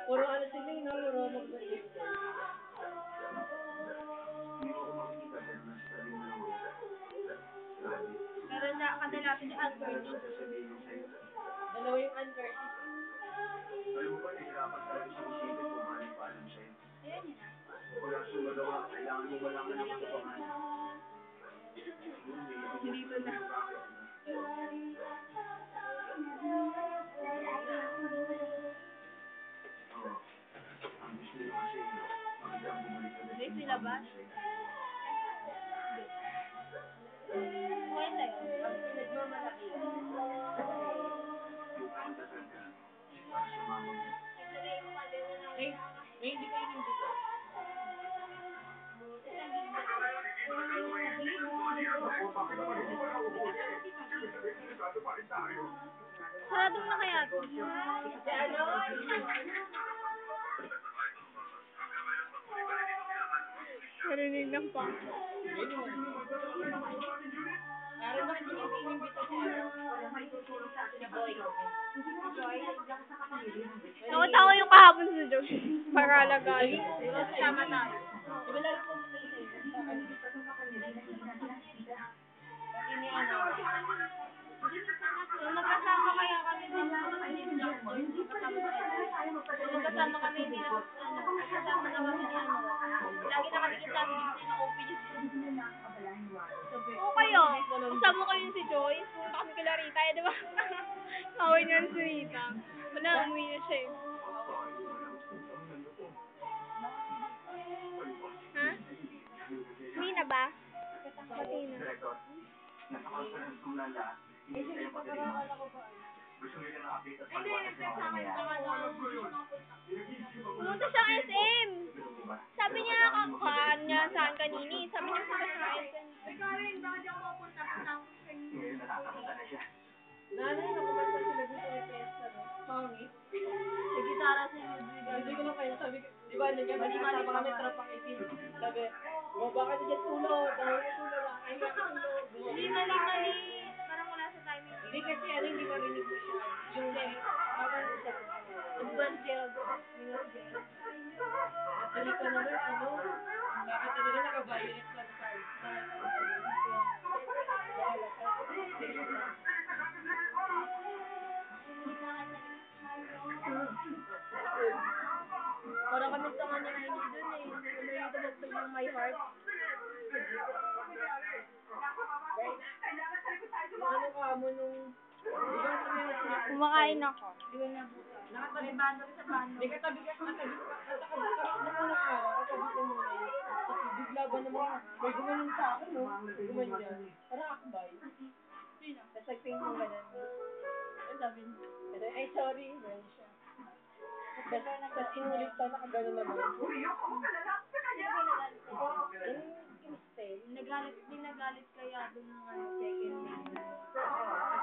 Puro ano sila, no? Puro mag-birthday. Pero na kadalasan yung uncle. Dalawa yung uncle. Alam mo ba, nahihirapan talaga sa isipin kung paano ipaalam sa'yo. Ayan yun ah. Wala siyang magawa, kailangan mo malaman ang katotohanan. Dito na. Oo. Ang gusto niyo kasi, makita ang bumalik ka Hindi, sinabas. Kwenta yun. Ang nagmamalaki. yung pagdasal ka para sumama mo. Eh, hindi kayo nang dito. Saradong na kaya ito? Si ano? Narinig ng pa. Araw bakit mo nang inimbita si ano? Si Boy. Nakita ko yung kahapon sa Diyos. Para alagaan. Sama tayo. Diba lalo po sa iyo? Pati ni ano? Nung magkasama kaya kami din sa Blackboard, magkasama kami ni magkasama na kami ni lagi nakadikit sa amin dito na open yung o kayo, kasama ko yun si Joyce, pumunta kami kay Larita, di ba? Kawin niya si Rita. Wala, umuwi na siya eh. Ha? Hindi na ba? Pati na. Nasa conference kong na lahat, hindi sa'yo patilima. Gusto nila na-update at paliwanag sa mga nangyayari. Pumunta siya SM. Sabi niya, kakuhaan niya saan kanini. Sabi niya pumunta siya SM. Ngayon natatapunta na siya. Nanay, nakumanta sila dito kay Pesta, no? Pangit. Sa gitara sa Ludwig. Hindi ko lang kayo sabi, di ba, nandiyan ba, kasama kami, tropang 18. Sabi, baka na dyan tulog, dahil na tulog, ay ka tulog. Hindi mali. Parang wala sa timing. Hindi kasi, ano, hindi marinig ko siya. Yung, parang siya. Advance Gerald. Hindi ka naman, ano, bakit talaga naka-violet lang sa Parang kami sa kanya na hindi dun eh. Wala yung tumagtog ng My Heart. ano ka mo nung, di ba kami Kumakain ako. di ba nabuka? Nakapalibando sa bando. Di katabi ka, katabi muna araw, katabi ko muna yun. Tapos bigla ba naman, may gumanon sa akin, no? Gumanyan. Parang akbay. Tapos nagping mo ganun. Ano sabi niya? Ay, sorry. Ganun siya. Tapos inulit pa, nakagano naman. Nagalit kaya doon ng second day.